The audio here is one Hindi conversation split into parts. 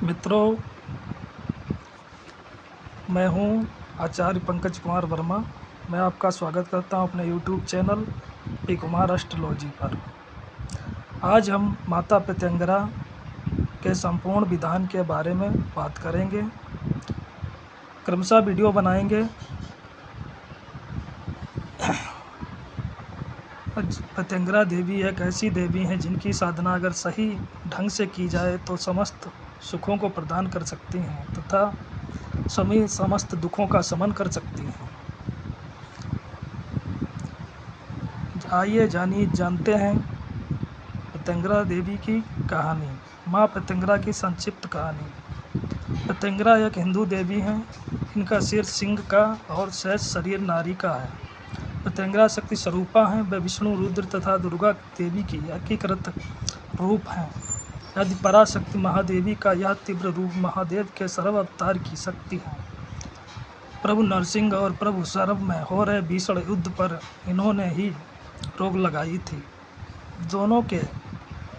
मित्रों, मैं हूं आचार्य पंकज कुमार वर्मा। मैं आपका स्वागत करता हूं अपने YouTube channel P Kumar astrology पर। आज हम माता प्रत्यंगरा के संपूर्ण विधान के बारे में बात करेंगे, क्रमशः वीडियो बनाएंगे। प्रत्यंगरा देवी एक ऐसी देवी हैं जिनकी साधना अगर सही ढंग से की जाए तो समस्त सुखों को प्रदान कर सकती हैं तथा समस्त दुखों का शमन कर सकती हैं। आइए जानते हैं प्रत्यंगरा देवी की कहानी। माँ प्रत्यंगरा की संक्षिप्त कहानी। प्रत्यंगरा एक हिंदू देवी हैं। इनका सिर सिंह का और शेष शरीर नारी का है। प्रत्यंगरा शक्ति स्वरूपा हैं। वे विष्णु, रुद्र तथा दुर्गा देवी की एकीकृत रूप हैं। यदि पराशक्ति महादेवी का यह तीव्र रूप महादेव के सर्व अवतार की शक्ति है। प्रभु नरसिंह और प्रभु सर्व में हो रहे भीषण युद्ध पर इन्होंने ही रोक लगाई थी। दोनों के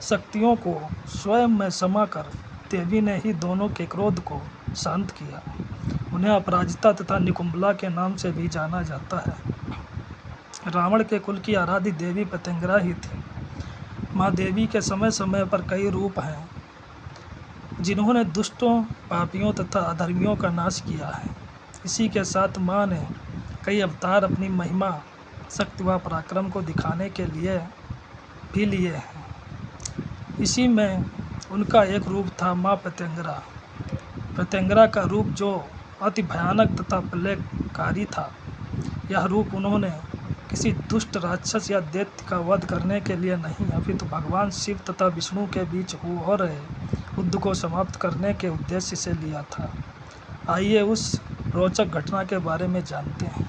शक्तियों को स्वयं में समाकर देवी ने ही दोनों के क्रोध को शांत किया। उन्हें अपराजिता तथा निकुंभला के नाम से भी जाना जाता है। रावण के कुल की आराध्य देवी प्रत्यंगरा ही थी। माँ देवी के समय समय पर कई रूप हैं जिन्होंने दुष्टों, पापियों तथा अधर्मियों का नाश किया है। इसी के साथ माँ ने कई अवतार अपनी महिमा, शक्ति व पराक्रम को दिखाने के लिए भी लिए हैं। इसी में उनका एक रूप था माँ प्रत्यंगरा। प्रत्यंगरा का रूप जो अति भयानक तथा प्रलयकारी था। यह रूप उन्होंने किसी दुष्ट राक्षस या दैत्य का वध करने के लिए नहीं, अपितु भगवान शिव तथा विष्णु के बीच हो रहे युद्ध को समाप्त करने के उद्देश्य से लिया था। आइए उस रोचक घटना के बारे में जानते हैं।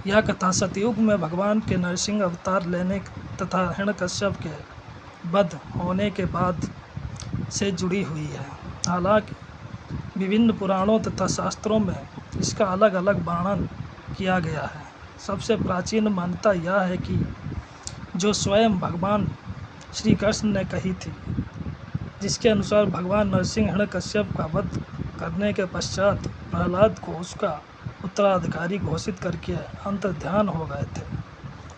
यह कथा सतयुग में भगवान के नरसिंह अवतार लेने तथा हिरण्यकश्यप के वध होने के बाद से जुड़ी हुई है। हालांकि विभिन्न पुराणों तथा शास्त्रों में इसका अलग अलग वर्णन किया गया है। सबसे प्राचीन मान्यता यह है कि जो स्वयं भगवान श्री कृष्ण ने कही थी, जिसके अनुसार भगवान नरसिंह हिरण्यकश्यप का वध करने के पश्चात प्रहलाद को उसका उत्तराधिकारी घोषित करके अंतर्ध्यान हो गए थे।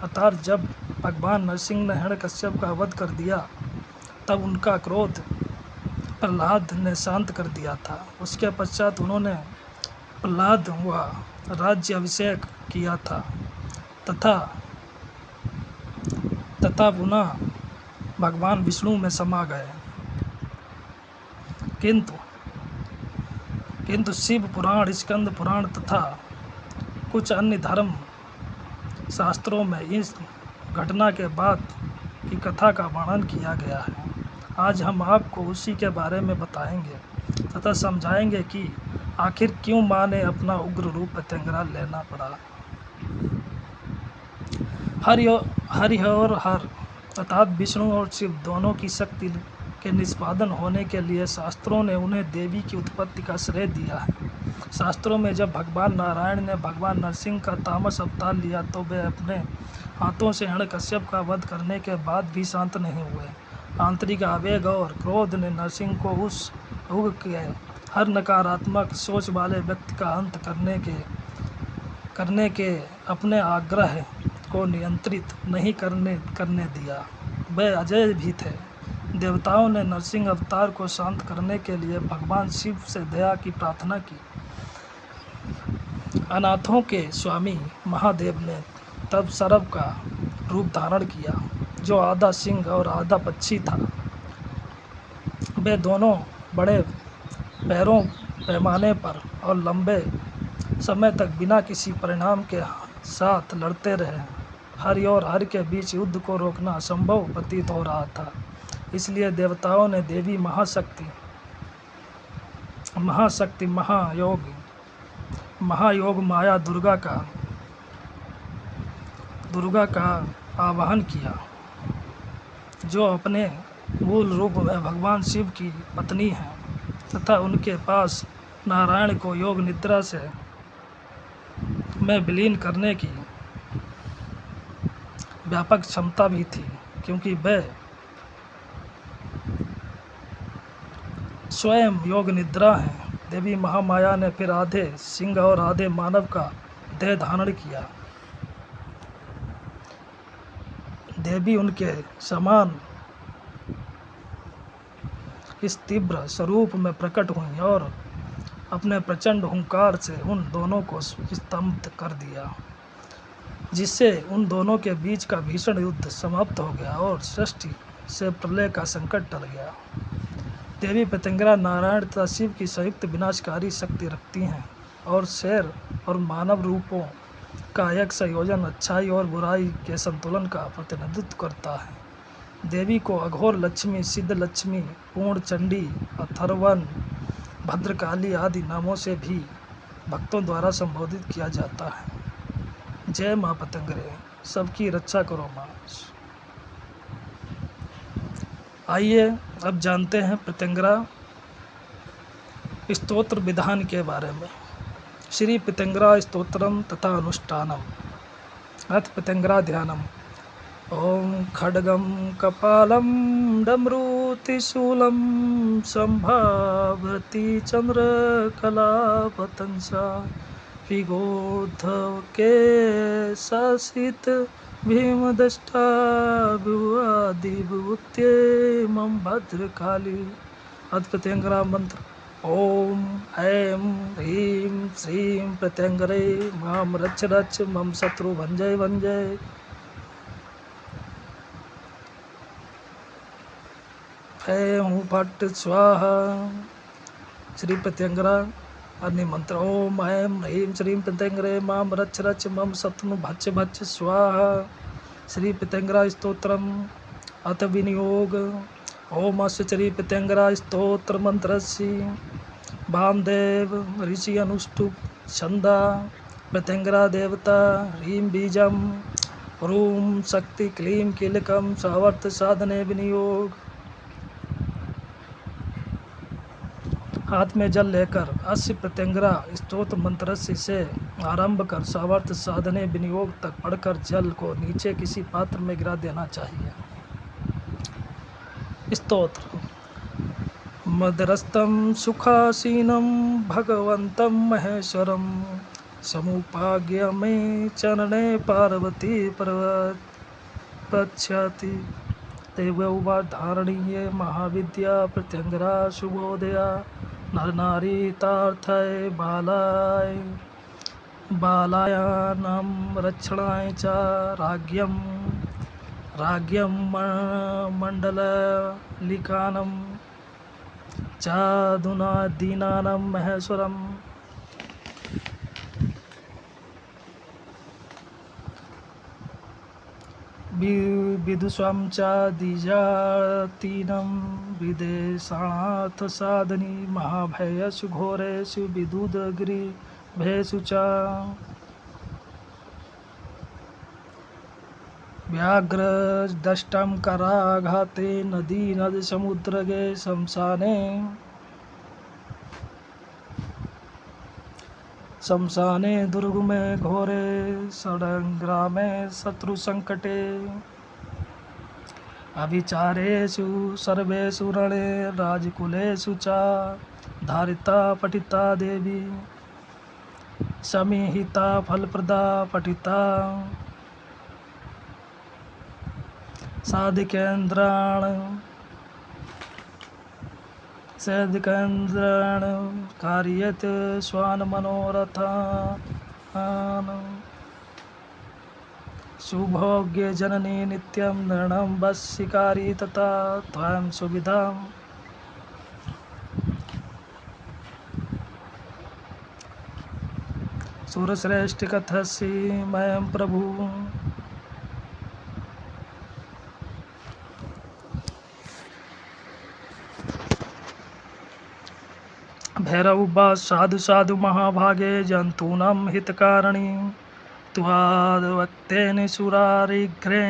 अर्थात जब भगवान नरसिंह ने हिरण्यकश्यप का वध कर दिया तब उनका क्रोध प्रहलाद ने शांत कर दिया था। उसके पश्चात उन्होंने प्रहलाद व राज्य अभिषेक किया था तथा पुनः भगवान विष्णु में समा गए। किंतु शिव पुराण, स्कंद पुराण तथा कुछ अन्य धर्म शास्त्रों में इस घटना के बाद की कथा का वर्णन किया गया है। आज हम आपको उसी के बारे में बताएंगे तथा समझाएंगे कि आखिर क्यों माँ ने अपना उग्र रूप प्रत्यंगरा लेना पड़ा। हरि और हर अर्थात विष्णु और शिव दोनों की शक्ति के निष्पादन होने के लिए शास्त्रों ने उन्हें देवी की उत्पत्ति का श्रेय दिया है। शास्त्रों में जब भगवान नारायण ने भगवान नरसिंह का तामस अवतार लिया तो वे अपने हाथों से हिरण्यकश्यप का वध करने के बाद भी शांत नहीं हुए। आंतरिक आवेग और क्रोध ने नरसिंह को उस युग के हर नकारात्मक सोच वाले व्यक्ति का अंत करने के अपने आग्रह को नियंत्रित नहीं करने दिया। वे अजय भी थे। देवताओं ने नरसिंह अवतार को शांत करने के लिए भगवान शिव से दया की प्रार्थना की। अनाथों के स्वामी महादेव ने तब सर्प का रूप धारण किया, जो आधा सिंह और आधा पक्षी था। वे दोनों बड़े पैमाने पर और लंबे समय तक बिना किसी परिणाम के साथ लड़ते रहे। हरि और हर के बीच युद्ध को रोकना असंभव प्रतीत हो रहा था। इसलिए देवताओं ने देवी महाशक्ति, महायोग माया दुर्गा का आवाहन किया, जो अपने मूल रूप में भगवान शिव की पत्नी है तथा उनके पास नारायण को योग निद्रा में विलीन करने की व्यापक क्षमता भी थी, क्योंकि वे स्वयं योग निद्रा हैं। देवी महामाया ने फिर आधे सिंह और आधे मानव का देह धारण किया। देवी उनके समान इस तीव्र स्वरूप में प्रकट हुई और अपने प्रचंड हुंकार से उन दोनों को स्तंभित कर दिया, जिससे उन दोनों के बीच का भीषण युद्ध समाप्त हो गया और सृष्टि से प्रलय का संकट टल गया। देवी पितंगरा नारायण तथा शिव की संयुक्त विनाशकारी शक्ति रखती हैं और शेर और मानव रूपों का एक संयोजन अच्छाई और बुराई के संतुलन का प्रतिनिधित्व करता है। देवी को अघोर लक्ष्मी, सिद्ध लक्ष्मी, पूर्ण चंडी, अथर्वन, भद्रकाली आदि नामों से भी भक्तों द्वारा संबोधित किया जाता है। जय माँ पतंगरे, सबकी रक्षा करो माँ। आइए अब जानते हैं पतंगरा स्तोत्र विधान के बारे में। श्री पतंगरा स्तोत्रम तथा अनुष्ठानम। अथ पतंगरा ध्यानम। ओम खड्गम कपालम डमरूतिशूलम संभावती चंद्रकलापतंसा विगोधव के शासित भीमदष्टा विभूत्ये मम भद्रकाली। अथ पतंगरा मंत्र। ओम ऐं ह्रीं श्रीं पतंगरे माम रच रच मम शत्रु भंजय भंजय। ऐं फट स्वाहा। श्री पतंगरा अन्य मंत्र। ओम ऐं ह्रीं श्रीं पतंगरे माम रच रच मम शत्रु भच्च भच्च स्वाहा। श्री पतंगरा स्तोत्रम। अथ विनियोग। ओम अस्य श्री पतंगरा स्तोत्र मंत्रस्य वामदेव ऋषि अनुष्टुप छंदा पतंगरा देवता ह्रीं बीजम ह्रूं शक्ति क्लीं कीलकम सावर्थ साधने विनियोग। हाथ में जल लेकर अस्य पतंगरा स्तोत्र मंत्र से आरंभ कर सावर्थ साधने विनियोग तक पढ़कर जल को नीचे किसी पात्र में गिरा देना चाहिए। स्तोत्र। मदरस्तम सुखासीनम भगवंतम महेश्वरम समुपाज्ञ में चरणे पार्वती पर्वत पश्यति देवोवा धारणीय महाविद्या पतंगरा शुभोदया नर नारी तार्थय बालाय बालायानम रक्षणाय च राज्ञम मंडलिकानम चादुना दीनानम महेश्वरम। विदुषं च द्विजातीनं विदेशानाथ साधनी महाभयेषु घोरेषु विदुदगिरिभेषु च व्याघ्रदष्टं कराघाते नदी नद समुद्रगे शमशाने दुर्गमे घोरे षडङ्ग्रामे शत्रुसङ्कटे अभिचारेषु सर्वेषु रणे राजकुलेषु च धारिता पठिता देवी समीहिता फलप्रदा पठिता साधिकेन्द्राण कार्यते स्वान मनोरथान सुभोग्य जननी नित्यं नृणं वशिकारी तथा त्वं सुविधाम् सुरश्रेष्ठ कथसि मयं प्रभु। भैरवुवाच साधु साधु महाभागे जन्तूनां हितकारिणी त्वाद्वक्तेन सुरारिघ्रे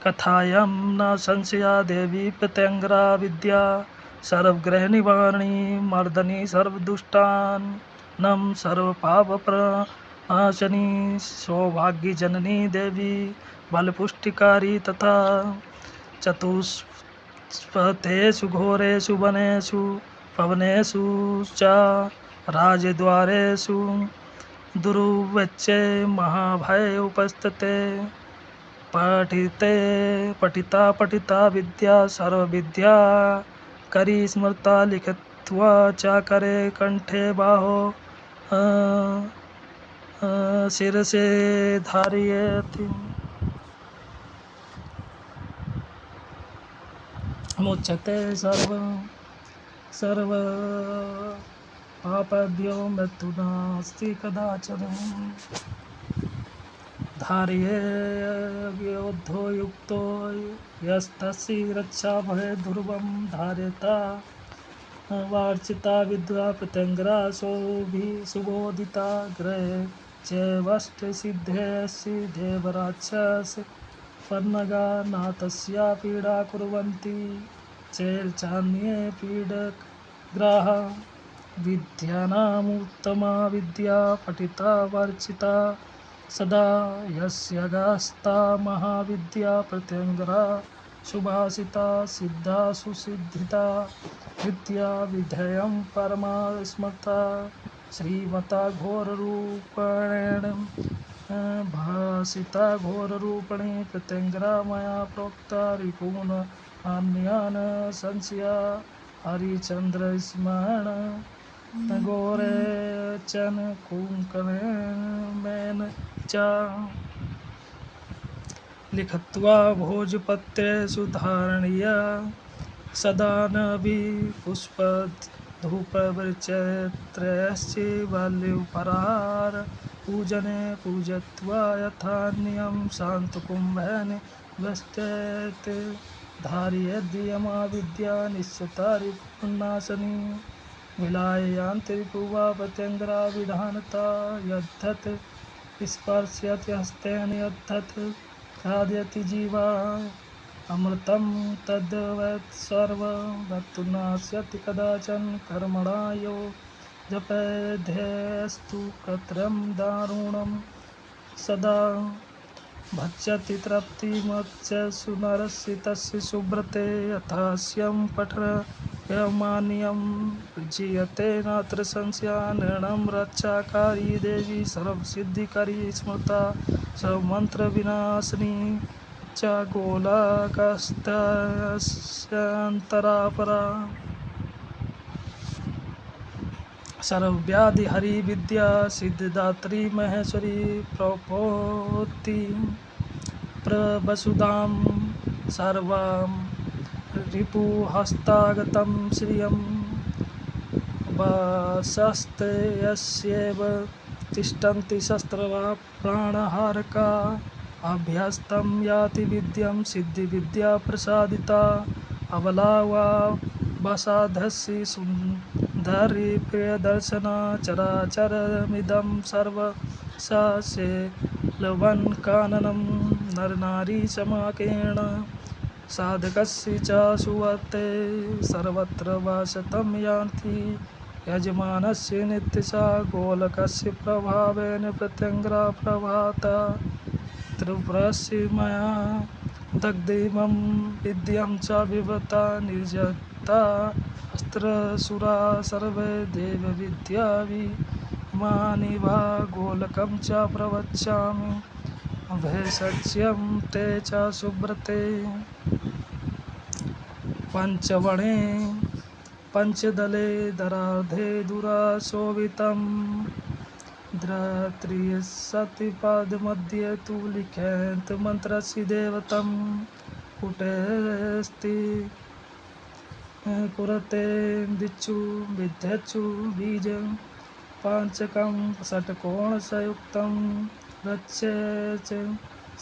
कथायां न संशया देवी पतंगरा विद्या सर्वग्रहनिवारिणी मर्दनी सर्वदुष्टानं सर्वपापप्रणाशिनी सौभाग्यजननी देवी बलपुष्टिकारी तथा चतुष्पथेषु घोरेषु वनेषु पवनेषु च राजद्वारेषु दुर्वच्चे महाभय उपस्थिते पठिता विद्या सर्वविद्या करी स्मृता लिखित्वा चाकरे कंठे बाहो शिरसे धारयति मुच्यते सर्व पापभ्यो मृत्युनास्ति कदाचन धारयेयोद्धो युक्तो यस्तस्य रक्षा भये ध्रुवं धारयता वार्चिता विद्या प्रत्यंगरा सुबोधिता ग्रहे चैवष्ट सिद्धेऽसि देवराक्षस पन्नगा नाथस्या पीडा कुर्वन्ति चैर्चान्ये पीडग्राह विद्यानामुत्तमा विद्या पठिता वर्चिता सदा यस्यागास्ता महाविद्या प्रत्यंगरा सुभाषिता सिद्धा सुसिद्धिता विद्या विधेयं परमा स्मृता श्रीमता घोररूपेण भासिता घोररूपिणी प्रत्यंगरा मया प्रोक्ता रिपून अन्यान संशया हरिचंद्रस्मरण घोरे चन कुंकमेन च लिखत्वा भोजपत्रेषु धारणीय सदा न पुष्पधूपवृक्षत्रयश्च बाल्योपहार पूजने पूजयित्वा यथान्यं शान्तकुम्भेन वस्तेत् धारयेद्यमा विद्या निश्चिता रिपुनाशनी विलायान्तिरिपुवा प्रत्यंगरा विधानता यद्धत् स्पर्शयति हस्तेन यद्धत् खादयति जीवा अमृतं तद्वत् सर्वं कदाचन कर्मणा यो जपेद्धेस्तु कत्रं दारुणं सदा भक्षति तृप्तिमच्चसु नरस्य तस्य सुब्रते यथास्यं पठरयमान्यं विजयते नात्र संशया निर्णं रक्षाकारी देवी सर्वसिद्धिकरी स्मृता सर्वमन्त्रविनाशिनी च गोलकस्तस्यन्तरापरा सर्वव्याधि विद्या सिद्धिदात्री महेश्वरी प्रपोति प्रवसुधां सर्वां रिपुहस्तागतं श्रियं वशस्ते यस्यैव तिष्ठन्ति शस्त्रवा प्राणहारका अभ्यस्तं याति विद्यं सिद्धिविद्या प्रसादिता अबला वा वसाधस्य सुन्दरी प्रियदर्शना चराचरमिदं सर्वस्य लवन् काननं नरनारी समाकेण साधकस्य च सुवते सर्वत्र वासतं यान्ति यजमानस्य नित्यशा गोलकस्य प्रभावेन प्रत्यंगरा प्रभाता त्रिपुरस्य मया दग्धेमं विद्यां च विवृता निर्जता अस्त्रसुरा सर्वे देवविद्याविमानि वा गोलकं च प्रवक्ष्यामि भेषज्यं ते च सुब्रते पंचवणे पंचदले दरार्धे दुराशोभितं द्रत्रियसतिपदमध्ये तु लिखेत मन्त्रस्य देवतं कुटेस्ति कुरते दिक्षु विद्यच्छु बीज पांचकं षट्कोणसयुक्तं रच्ये च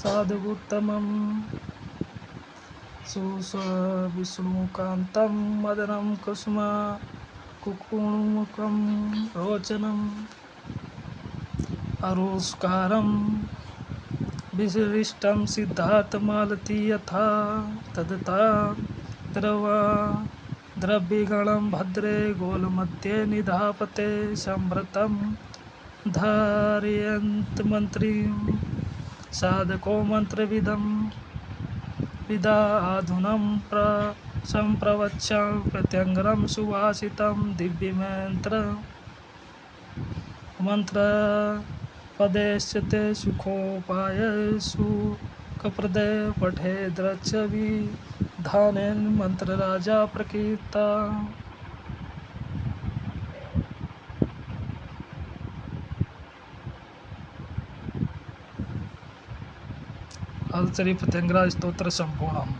साधुगुत्तमं सुविष्णुकान्तं मदनं कुसुमा कुकुमुकं रोचनम् अरुस्कारं विशिष्टं सिद्धार्थमालती यथा तदता द्रव्यगणं भद्रे गोलमध्ये निधापते संभृतं धारयन्तमन्त्रीं साधको मन्त्रविदं विदाधुनं संप्रवच्यां प्रत्यङ्गरं सुवासितं मंत्रपदेश्च सुखोपायेषु कप्रदे पठेद्रच्चविधानेन मंत्रराजा प्रकीर्ता। श्री प्रत्यंगरा स्तोत्र संपूर्णम।